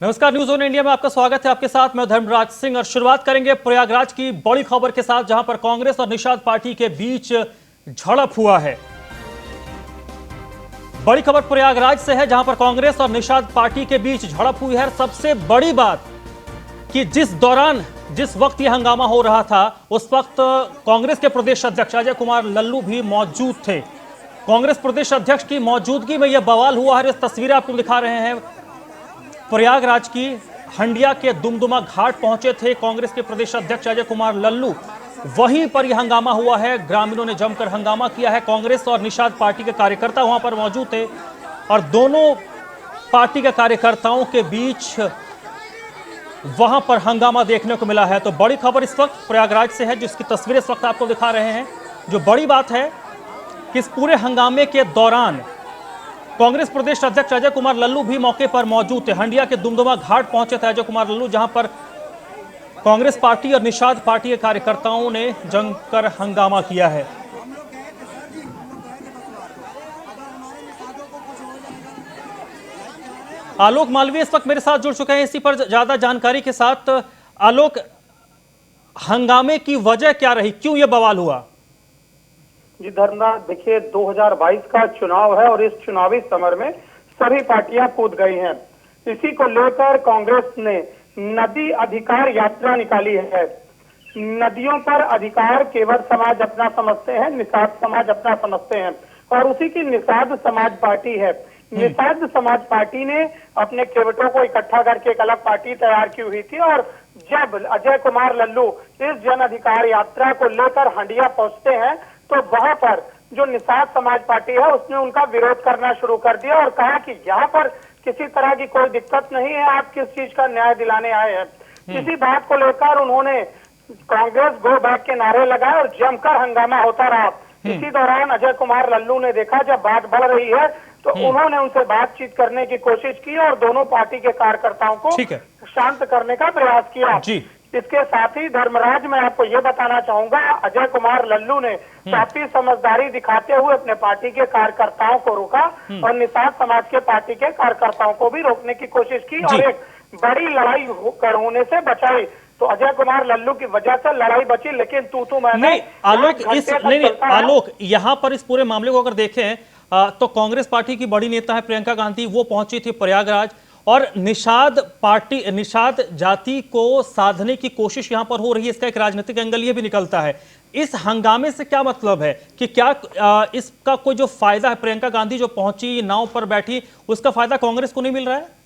नमस्कार, news on India में आपका स्वागत है। आपके साथ मैं धर्मराज सिंह और शुरुआत करेंगे प्रयागराज की बड़ी खबर के साथ, जहां पर कांग्रेस और निषाद पार्टी के बीच झड़प हुआ है। बड़ी खबर प्रयागराज से है, जहां पर कांग्रेस और निषाद पार्टी के बीच झड़प हुई है। सबसे बड़ी बात कि जिस वक्त यह हंगामा हो रहा था, उस वक्त कांग्रेस के प्रदेश अध्यक्ष अजय कुमार लल्लू भी मौजूद थे। कांग्रेस प्रदेश अध्यक्ष की मौजूदगी में यह बवाल हुआ है। इस तस्वीरें आपको दिखा रहे हैं। प्रयागराज की हंडिया के दुमदुमा घाट पहुंचे थे कांग्रेस के प्रदेश अध्यक्ष अजय कुमार लल्लू। वहीं पर यह हंगामा हुआ है। ग्रामीणों ने जमकर हंगामा किया है। कांग्रेस और निषाद पार्टी के कार्यकर्ता वहां पर मौजूद थे और दोनों पार्टी के कार्यकर्ताओं के बीच वहां पर हंगामा देखने को मिला है। तो बड़ी खबर इस वक्त प्रयागराज से है, जिसकी तस्वीरें इस वक्त आपको दिखा रहे हैं। जो बड़ी बात है कि इस पूरे हंगामे के दौरान कांग्रेस प्रदेश अध्यक्ष अजय कुमार लल्लू भी मौके पर मौजूद थे। हंडिया के दुमदुमा घाट पहुंचे थे अजय कुमार लल्लू, जहां पर कांग्रेस पार्टी और निषाद पार्टी के कार्यकर्ताओं ने जमकर हंगामा किया है। आलोक मालवीय इस वक्त मेरे साथ जुड़ चुके हैं इसी पर ज्यादा जानकारी के साथ। आलोक, हंगामे की वजह क्या रही, क्यों यह बवाल हुआ? जी धर्मराज, देखिए 2022 का चुनाव है और इस चुनावी समर में सभी पार्टियां कूद गई हैं। इसी को लेकर कांग्रेस ने नदी अधिकार यात्रा निकाली है। नदियों पर अधिकार केवट समाज अपना समझते हैं, निषाद समाज अपना समझते हैं और उसी की निषाद समाज पार्टी है। निषाद समाज पार्टी ने अपने केवटों को इकट्ठा करके एक अलग पार्टी तैयार की हुई थी और जब अजय कुमार लल्लू इस जन अधिकार यात्रा को लेकर हंडिया पहुंचते हैं तो वहां पर जो निषाद समाज पार्टी है उसने उनका विरोध करना शुरू कर दिया और कहा कि यहाँ पर किसी तरह की कोई दिक्कत नहीं है, आप किस चीज का न्याय दिलाने आए हैं। इसी बात को लेकर उन्होंने कांग्रेस गो बैक के नारे लगाए और जमकर हंगामा होता रहा। इसी दौरान अजय कुमार लल्लू ने देखा जब बात बढ़ रही है तो उन्होंने उनसे बातचीत करने की कोशिश की और दोनों पार्टी के कार्यकर्ताओं को शांत करने का प्रयास किया। इसके साथ ही धर्मराज, मैं आपको ये बताना चाहूंगा, अजय कुमार लल्लू ने काफी समझदारी दिखाते हुए अपने पार्टी के कार्यकर्ताओं को रोका और निषाद समाज के पार्टी के कार्यकर्ताओं को भी रोकने की कोशिश की और एक बड़ी लड़ाई होने से बचाई। तो अजय कुमार लल्लू की वजह से लड़ाई बची, लेकिन तू मैं नहीं आलोक, यहाँ पर इस पूरे मामले को अगर देखें तो कांग्रेस पार्टी की बड़ी नेता है प्रियंका गांधी, वो पहुंची थी प्रयागराज और निषाद जाति को साधने की कोशिश यहां पर हो रही है। इसका एक राजनीतिक एंगल ये भी निकलता है। इस हंगामे से क्या मतलब है कि क्या इसका कोई जो फायदा है, प्रियंका गांधी जो पहुंची नाव पर बैठी, उसका फायदा कांग्रेस को नहीं मिल रहा है?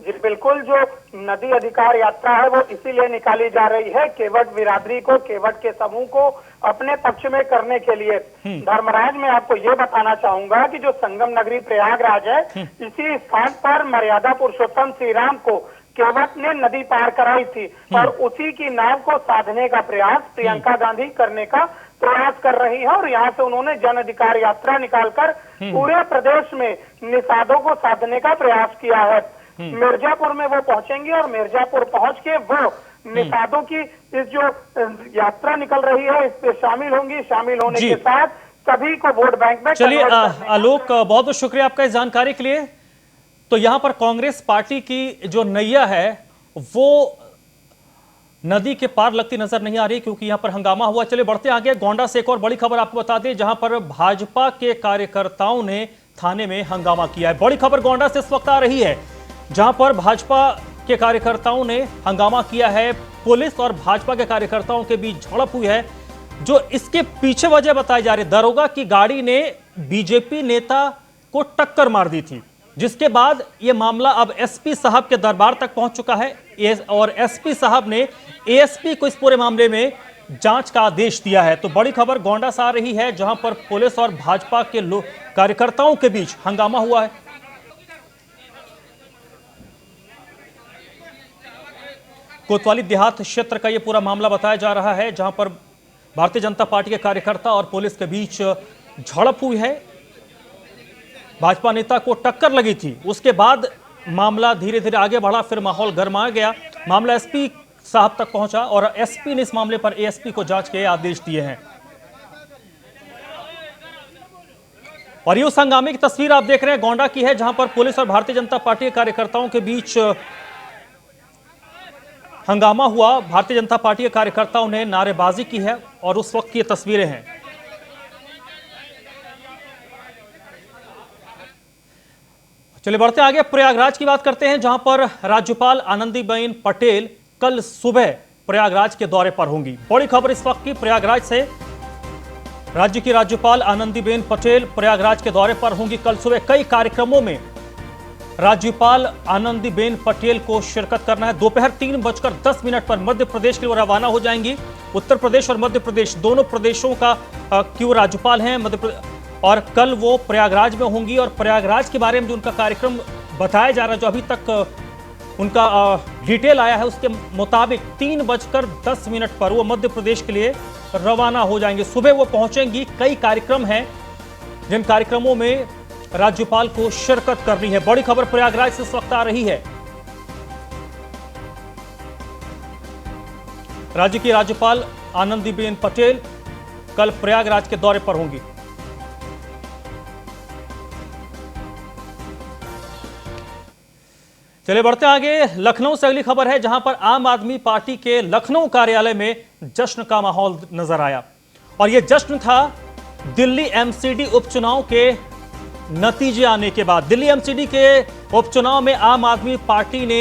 जी बिल्कुल, जो नदी अधिकार यात्रा है वो इसीलिए निकाली जा रही है केवट बिरादरी को, केवट के समूह को अपने पक्ष में करने के लिए। धर्मराज, मैं आपको ये बताना चाहूंगा कि जो संगम नगरी प्रयागराज है, इसी स्थान पर मर्यादा पुरुषोत्तम श्री राम को केवट ने नदी पार कराई थी और उसी की नाव को साधने का प्रयास प्रियंका गांधी करने का प्रयास कर रही है और यहाँ से उन्होंने जन अधिकार यात्रा निकालकर पूरे प्रदेश में निषादों को साधने का प्रयास किया है। मिर्जापुर में वो पहुंचेंगे और मिर्जापुर पहुंच के वो निषादों की इस जो यात्रा निकल रही है इस पे शामिल होंगी। शामिल होने के साथ सभी को वोट बैंक में। चलिए आलोक, बहुत बहुत शुक्रिया आपका इस जानकारी के लिए। तो यहां पर कांग्रेस पार्टी की जो नैया है वो नदी के पार लगती नजर नहीं आ रही, क्योंकि यहां पर हंगामा हुआ। चलिए बढ़ते आगे, गोंडा से एक और बड़ी खबर आपको बता दें, जहां पर भाजपा के कार्यकर्ताओं ने थाने में हंगामा किया है। बड़ी खबर गोंडा से इस वक्त आ रही है, जहां पर भाजपा के कार्यकर्ताओं ने हंगामा किया है। पुलिस और भाजपा के कार्यकर्ताओं के बीच झड़प हुई है। जो इसके पीछे वजह बताई जा रही है, दरोगा की गाड़ी ने बीजेपी नेता को टक्कर मार दी थी, जिसके बाद यह मामला अब एसपी साहब के दरबार तक पहुंच चुका है और एसपी साहब ने एएसपी को इस पूरे मामले में जांच का आदेश दिया है। तो बड़ी खबर गोंडा से आ रही है, जहां पर पुलिस और भाजपा के कार्यकर्ताओं के बीच हंगामा हुआ है। कोतवाली देहात क्षेत्र का यह पूरा मामला बताया जा रहा है, जहां पर भारतीय जनता पार्टी के कार्यकर्ता और पुलिस के बीच झड़प हुई है। भाजपा नेता को टक्कर लगी थी, उसके बाद मामला धीरे धीरे आगे बढ़ा, फिर माहौल गरमा गया। मामला एसपी साहब तक पहुंचा और एसपी ने इस मामले पर एएसपी को जांच के आदेश दिए हैं। और ये उस हंगामे की तस्वीर आप देख रहे हैं गोंडा की है, जहां पर पुलिस और भारतीय जनता पार्टी के कार्यकर्ताओं के बीच हंगामा हुआ। भारतीय जनता पार्टी के कार्यकर्ताओं ने नारेबाजी की है और उस वक्त की तस्वीरें हैं। चलिए बढ़ते आगे, प्रयागराज की बात करते हैं, जहां पर राज्यपाल आनंदीबेन पटेल कल सुबह प्रयागराज के दौरे पर होंगी। बड़ी खबर इस वक्त की प्रयागराज से, राज्य की राज्यपाल आनंदीबेन पटेल प्रयागराज के दौरे पर होंगी कल सुबह। कई कार्यक्रमों में राज्यपाल आनंदीबेन पटेल को शिरकत करना है। दोपहर 3:10 पर मध्य प्रदेश के लिए रवाना हो जाएंगी। उत्तर प्रदेश और मध्य प्रदेश दोनों प्रदेशों का की वो राज्यपाल हैं और कल वो प्रयागराज में होंगी। और प्रयागराज के बारे में जो उनका कार्यक्रम बताया जा रहा है, जो अभी तक उनका डिटेल आया है, उसके मुताबिक 3:10 पर वो मध्य प्रदेश के लिए रवाना हो जाएंगे। सुबह वो पहुंचेंगी। कई कार्यक्रम हैं जिन कार्यक्रमों में राज्यपाल को शिरकत करनी है। बड़ी खबर प्रयागराज से इस वक्त आ रही है। राज्य की राज्यपाल आनंदीबेन पटेल कल प्रयागराज के दौरे पर होंगी। चलिए बढ़ते आगे, लखनऊ से अगली खबर है, जहां पर आम आदमी पार्टी के लखनऊ कार्यालय में जश्न का माहौल नजर आया। और यह जश्न था दिल्ली एमसीडी उपचुनाव के नतीजे आने के बाद। दिल्ली एमसीडी के उपचुनाव में आम आदमी पार्टी ने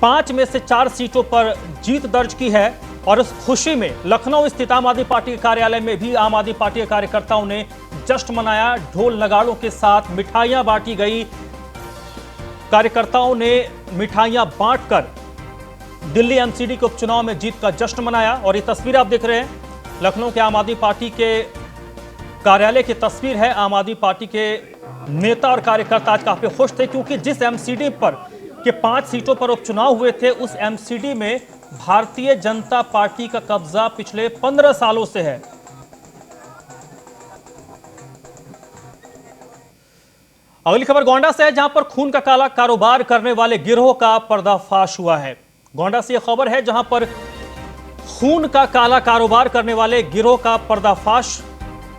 5 में से 4 सीटों पर जीत दर्ज की है। और इस खुशी में लखनऊ स्थित आम आदमी पार्टी के कार्यालय में भी आम आदमी पार्टी के कार्यकर्ताओं ने जश्न मनाया। ढोल नगाड़ों के साथ मिठाइयां बांटी गई। कार्यकर्ताओं ने मिठाइयां बांटकर दिल्ली एमसीडी के उपचुनाव में जीत का जश्न मनाया। और ये तस्वीर आप देख रहे हैं, लखनऊ के आम आदमी पार्टी के कार्यालय की तस्वीर है। आम आदमी पार्टी के नेता और कार्यकर्ता आज काफी खुश थे, क्योंकि जिस एमसीडी पर के 5 सीटों पर उपचुनाव हुए थे, उस एमसीडी में भारतीय जनता पार्टी का कब्जा पिछले 15 सालों से है। अगली खबर गोंडा से है, जहां पर खून का काला कारोबार करने वाले गिरोह का पर्दाफाश हुआ है। गोंडा से यह खबर है, जहां पर खून का काला कारोबार करने वाले गिरोह का पर्दाफाश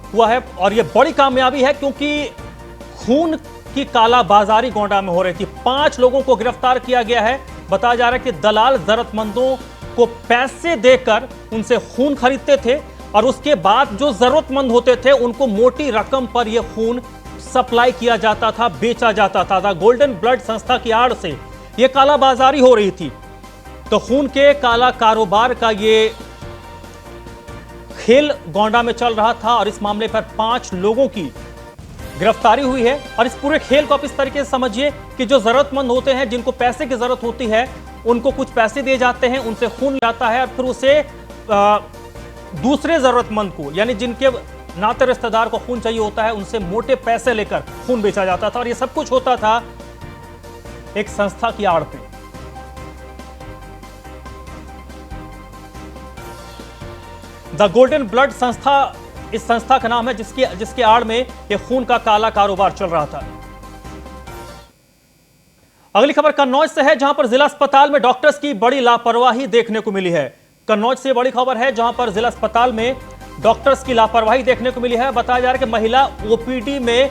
हुआ है। और यह बड़ी कामयाबी है, क्योंकि खून की कालाबाजारी गोंडा में हो रही थी। 5 लोगों को गिरफ्तार किया गया है। बताया जा रहा है कि दलाल जरूरतमंदों को पैसे देकर उनसे खून खरीदते थे और उसके बाद जो जरूरतमंद होते थे उनको मोटी रकम पर यह खून सप्लाई किया जाता था, बेचा जाता था। गोल्डन ब्लड संस्था की आड़ से यह कालाबाजारी हो रही थी। तो खून के काला कारोबार का ये खेल गोंडा में चल रहा था और इस मामले पर 5 लोगों की गिरफ्तारी हुई है। और इस पूरे खेल को आप इस तरीके से समझिए कि जो जरूरतमंद होते हैं, जिनको पैसे की जरूरत होती है, उनको कुछ पैसे दिए जाते हैं, उनसे खून जाता है और फिर उसे दूसरे जरूरतमंद को, यानी जिनके नाते रिश्तेदार को खून चाहिए होता है, उनसे मोटे पैसे लेकर खून बेचा जाता था। और यह सब कुछ होता था एक संस्था की आड़ पे। द गोल्डन ब्लड संस्था इस संस्था का नाम है, जिसके आड़ में यह खून का काला कारोबार चल रहा था। अगली खबर कन्नौज से है, जहां पर जिला अस्पताल में डॉक्टर्स की बड़ी लापरवाही देखने को मिली है। कन्नौज से बड़ी खबर है, जहां पर जिला अस्पताल में डॉक्टर्स की लापरवाही देखने को मिली है। बताया जा रहा है कि महिला ओपीडी में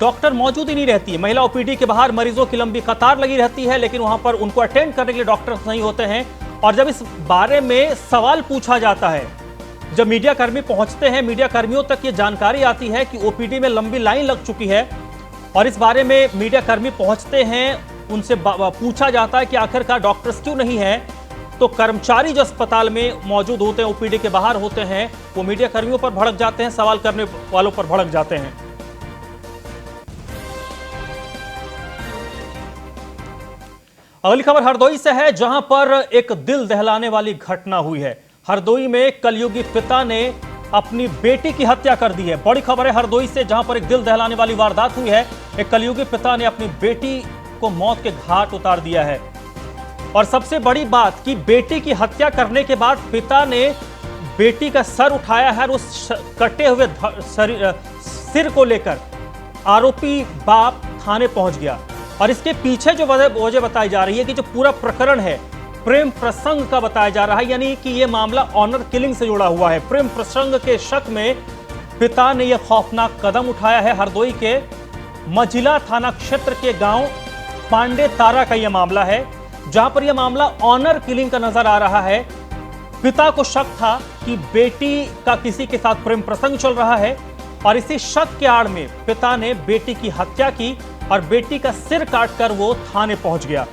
डॉक्टर मौजूद ही नहीं रहती है। महिला ओपीडी के बाहर मरीजों की लंबी कतार लगी रहती है, लेकिन वहां पर उनको अटेंड करने के लिए डॉक्टर्स नहीं होते हैं। और जब इस बारे में सवाल पूछा जाता है, जब मीडिया कर्मी पहुंचते हैं, मीडिया कर्मियों तक ये जानकारी आती है कि ओपीडी में लंबी लाइन लग चुकी है। और इस बारे में मीडिया कर्मी पहुंचते हैं, उनसे पूछा जाता है कि आखिरकार डॉक्टर्स क्यों नहीं है। तो कर्मचारी जो अस्पताल में मौजूद होते हैं, ओपीडी के बाहर होते हैं, वो मीडिया कर्मियों पर भड़क जाते हैं, सवाल करने वालों पर भड़क जाते हैं। अगली खबर हरदोई से है, जहां पर एक दिल दहलाने वाली घटना हुई है। हरदोई में कलयुगी पिता ने अपनी बेटी की हत्या कर दी है। बड़ी खबर है हरदोई से, जहां पर एक दिल दहलाने वाली वारदात हुई है। एक कलयुगी पिता ने अपनी बेटी को मौत के घाट उतार दिया है। और सबसे बड़ी बात कि बेटी की हत्या करने के बाद पिता ने बेटी का सर उठाया है और उस कटे हुए सिर को लेकर आरोपी बाप थाने पहुंच गया। और इसके पीछे जो वजह बताई जा रही है कि जो पूरा प्रकरण है प्रेम प्रसंग का बताया जा रहा है, यानी कि यह मामला ऑनर किलिंग से जुड़ा हुआ है। प्रेम प्रसंग के शक में पिता ने यह खौफनाक कदम उठाया है। हरदोई के मझिला थाना क्षेत्र के गांव पांडे तारा का यह मामला है, जहां पर यह मामला ऑनर किलिंग का नजर आ रहा है। पिता को शक था कि बेटी का किसी के साथ प्रेम प्रसंग चल रहा है और इसी शक के आड़ में पिता ने बेटी की हत्या की और बेटी का सिर काटकर वो थाने पहुंच गया।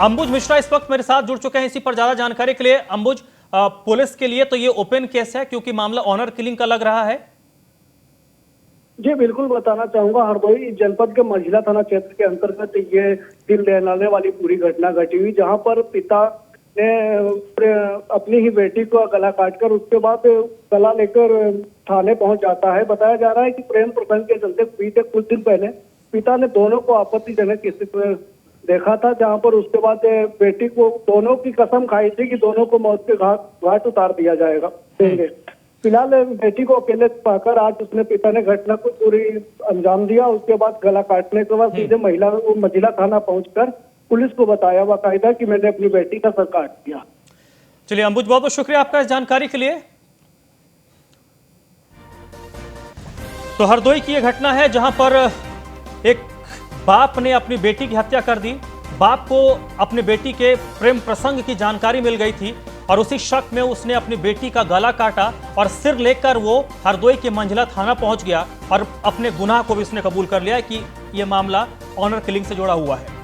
अंबुज मिश्रा इस वक्त मेरे साथ जुड़ चुके हैं इसी पर ज्यादा जानकारी के लिए। अंबुज, पुलिस के लिए तो ये ओपन केस है क्योंकि मामला ऑनर किलिंग का लग रहा है। जी बिल्कुल बताना चाहूंगा, हरदोई जनपद के मझिला थाना क्षेत्र के अंतर्गत ये दिल दहलाने वाली पूरी घटना घटी हुई, जहां पर पिता ने अपनी ही बेटी को गला काटकर उसके बाद गला लेकर थाने पहुंच जाता है। बताया जा रहा है कि प्रेम प्रसंग के चलते बीते कुछ दिन पहले पिता ने दोनों को आपत्तिजनक स्थिति में देखा था, जहां पर उसके बाद बेटी को दोनों की कसम खाई थी कि दोनों को मौत के घाट उतार दिया जाएगा देंगे। फिलहाल बेटी को अकेले पाकर आज उसने पिता ने घटना को पूरी अंजाम दिया। उसके बाद गला काटने के बाद सीधे मझिला थाना पहुंचकर पुलिस को बताया बाकायदा कि मैंने अपनी बेटी का सर काट दिया। चलिए अंबुज, बहुत बहुत शुक्रिया आपका इस जानकारी के लिए। तो हरदोई की यह घटना है जहां पर एक बाप ने अपनी बेटी की हत्या कर दी। बाप को अपनी बेटी के प्रेम प्रसंग की जानकारी मिल गई थी और उसी शक में उसने अपनी बेटी का गला काटा और सिर लेकर वो हरदोई के मंझिला थाना पहुंच गया और अपने गुनाह को भी उसने कबूल कर लिया कि यह मामला ऑनर किलिंग से जुड़ा हुआ है।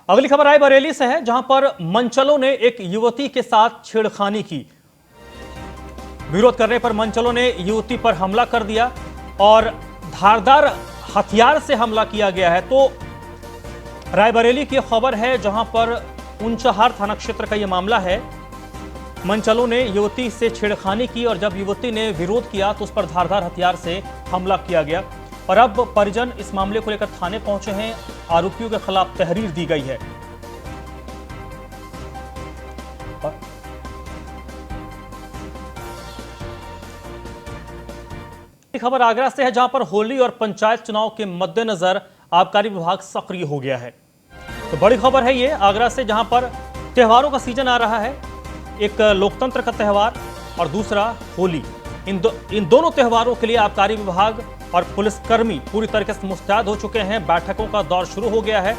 अगली खबर रायबरेली से है, जहां पर मनचलों ने एक युवती के साथ छेड़खानी की। विरोध करने पर मनचलों ने युवती पर हमला कर दिया और धारदार हथियार से हमला किया गया है। तो रायबरेली की खबर है, जहां पर ऊंचाहार थाना क्षेत्र का यह मामला है। मनचलों ने युवती से छेड़खानी की और जब युवती ने विरोध किया तो उस पर धारदार हथियार से हमला किया गया और अब परिजन इस मामले को लेकर थाने पहुंचे हैं। आरोपियों के खिलाफ तहरीर दी गई है। खबर आगरा से है, जहां पर होली और पंचायत चुनाव के मद्देनजर आबकारी विभाग सक्रिय हो गया है। तो बड़ी खबर है ये आगरा से, जहां पर त्योहारों का सीजन आ रहा है। एक लोकतंत्र का त्यौहार और दूसरा होली। इन दोनों त्योहारों के लिए आबकारी विभाग और पुलिसकर्मी पूरी तरीके से मुस्तैद हो चुके हैं। बैठकों का दौर शुरू हो गया है।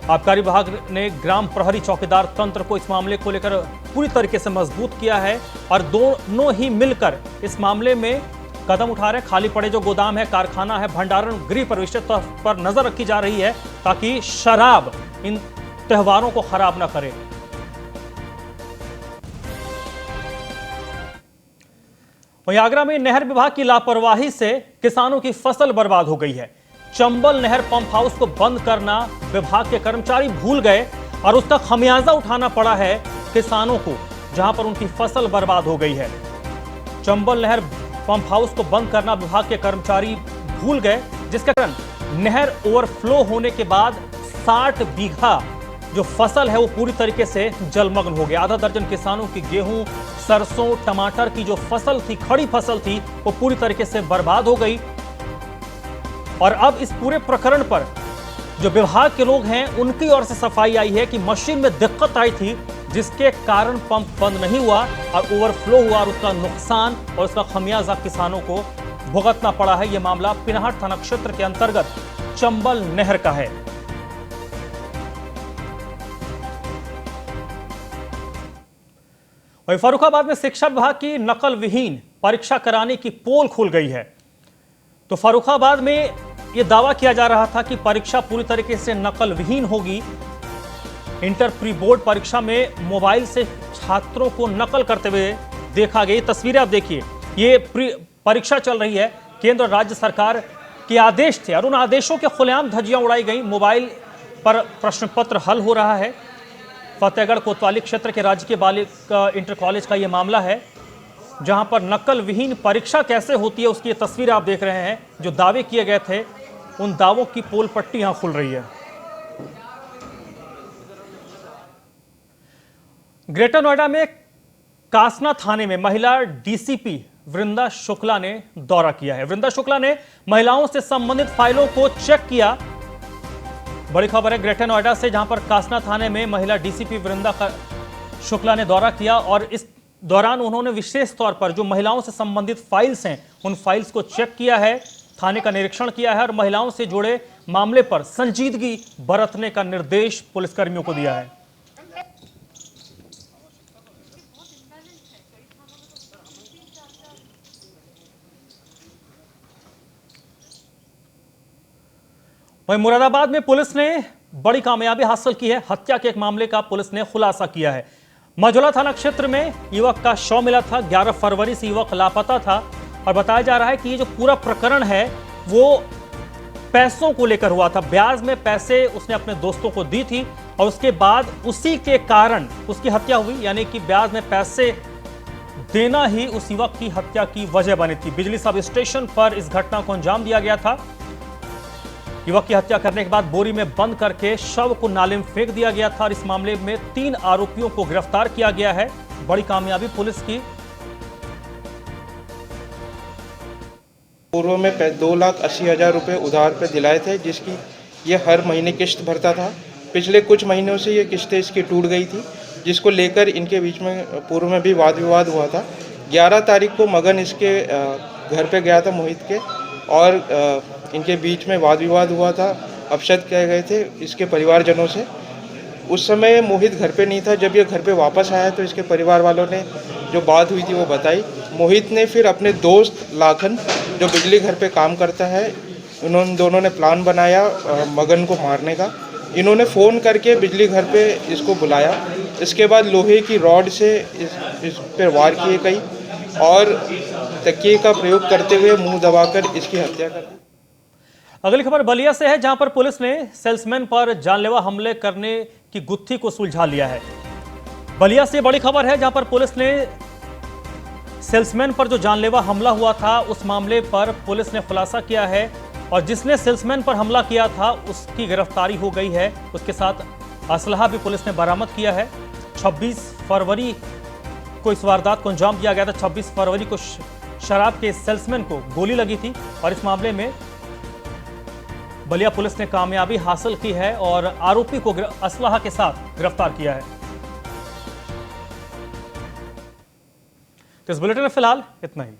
आबकारी विभाग ने ग्राम प्रहरी चौकीदार तंत्र को इस मामले को लेकर पूरी तरीके से मजबूत किया है और दोनों ही मिलकर इस मामले में कदम उठा रहे। खाली पड़े जो गोदाम है, कारखाना है, भंडारण गृह पर विशेष तौर पर नजर रखी जा रही है ताकि शराब इन त्योहारों को खराब न करे। वहीं आगरा में नहर विभाग की लापरवाही से किसानों की फसल बर्बाद हो गई है। चंबल नहर पंप हाउस को बंद करना विभाग के कर्मचारी भूल गए और उसका खमियाजा उठाना पड़ा है किसानों को, जहां पर उनकी फसल बर्बाद हो गई है। चंबल नहर पंप हाउस को बंद करना विभाग के कर्मचारी भूल गए, जिसके कारण नहर ओवरफ्लो होने के बाद 60 बीघा जो फसल है वो पूरी तरीके से जलमग्न हो गया। आधा दर्जन किसानों की गेहूं, सरसों, टमाटर की जो फसल थी, खड़ी फसल थी, वो पूरी तरीके से बर्बाद हो गई। और अब इस पूरे प्रकरण पर जो विभाग के लोग हैं उनकी ओर से सफाई आई है कि मशीन में दिक्कत आई थी, जिसके कारण पंप बंद नहीं हुआ और ओवरफ्लो हुआ और उसका नुकसान और उसका खमियाजा किसानों को भुगतना पड़ा है। यह मामला पिनहट थाना क्षेत्र के अंतर्गत चंबल नहर का है। वहीं फर्रुखाबाद में शिक्षा विभाग की नकल विहीन परीक्षा कराने की पोल खुल गई है। तो फर्रुखाबाद में यह दावा किया जा रहा था कि परीक्षा पूरी तरीके से नकल विहीन होगी। इंटर प्री बोर्ड परीक्षा में मोबाइल से छात्रों को नकल करते हुए देखा गया। तस्वीरें आप देखिए, ये परीक्षा चल रही है। केंद्र और राज्य सरकार के आदेश थे और उन आदेशों के खुलेआम धज्जियां उड़ाई गई। मोबाइल पर प्रश्न पत्र हल हो रहा है। फतेहगढ़ कोतवाली क्षेत्र के राजकीय बालिका इंटर कॉलेज का यह मामला है, जहां पर नकल विहीन परीक्षा कैसे होती है उसकी तस्वीर आप देख रहे हैं। जो दावे किए गए थे उन दावों की पोल पट्टी यहां खुल रही है। ग्रेटर नोएडा में कासना थाने में महिला डीसीपी वृंदा शुक्ला ने दौरा किया है। वृंदा शुक्ला ने महिलाओं से संबंधित फाइलों को चेक किया। बड़ी खबर है ग्रेटर नोएडा से, जहां पर कासना थाने में महिला डीसीपी वृंदा शुक्ला ने दौरा किया और इस दौरान उन्होंने विशेष तौर पर जो महिलाओं से संबंधित फाइल्स हैं उन फाइल्स को चेक किया है, थाने का निरीक्षण किया है और महिलाओं से जुड़े मामले पर संजीदगी बरतने का निर्देश पुलिसकर्मियों को दिया है। वहीं मुरादाबाद में पुलिस ने बड़ी कामयाबी हासिल की है। हत्या के एक मामले का पुलिस ने खुलासा किया है। मझौला थाना क्षेत्र में युवक का शव मिला था। 11 फरवरी से युवक लापता था और बताया जा रहा है कि ये जो पूरा प्रकरण है वो पैसों को लेकर हुआ था। ब्याज में पैसे उसने अपने दोस्तों को दी थी और उसके बाद उसी के कारण उसकी हत्या हुई, यानी कि ब्याज में पैसे देना ही उस युवक की हत्या की वजह बनी थी। बिजली सब स्टेशन पर इस घटना को अंजाम दिया गया था। युवक की हत्या करने के बाद बोरी में बंद करके शव को नाले में फेंक दिया गया था और इस मामले में 3 आरोपियों को गिरफ्तार किया गया है। बड़ी कामयाबी पुलिस की। पूर्व में 2,80,000 रुपए उधार पे दिलाए थे, जिसकी ये हर महीने किस्त भरता था। पिछले कुछ महीनों से ये किस्तें इसकी टूट गई थी, जिसको लेकर इनके बीच में पूर्व में भी वाद विवाद हुआ था। 11 तारीख को मगन इसके घर पे गया था मोहित के, और इनके बीच में वाद विवाद हुआ था। अपशब्द कहे गए थे इसके परिवारजनों से। उस समय मोहित घर पे नहीं था। जब ये घर पे वापस आया तो इसके परिवार वालों ने जो बात हुई थी वो बताई। मोहित ने फिर अपने दोस्त लाखन, जो बिजली घर पे काम करता है, दोनों ने प्लान बनाया मगन को मारने का। इन्होंने फ़ोन करके बिजली घर पे इसको बुलाया। इसके बाद लोहे की रॉड से इस पर वार किए गई और तकिए का प्रयोग करते हुए मुंह दबाकर इसकी हत्या कर दी। अगली खबर बलिया से है, जहां पर पुलिस ने सेल्समैन पर जानलेवा हमले करने की गुत्थी को सुलझा लिया है। बलिया से बड़ी खबर है, जहां पर पुलिस ने सेल्समैन पर जो जानलेवा हमला हुआ था उस मामले पर पुलिस ने खुलासा किया है और जिसने सेल्समैन पर हमला किया था उसकी गिरफ्तारी हो गई है। उसके साथ असलहा भी पुलिस ने बरामद किया है। 26 फरवरी को इस वारदात को अंजाम दिया गया था। 26 फरवरी को शराब के सेल्समैन को गोली लगी थी और इस मामले में बलिया पुलिस ने कामयाबी हासिल की है और आरोपी को असलहा के साथ गिरफ्तार किया है। तो इस बुलेटिन में फिलहाल इतना ही।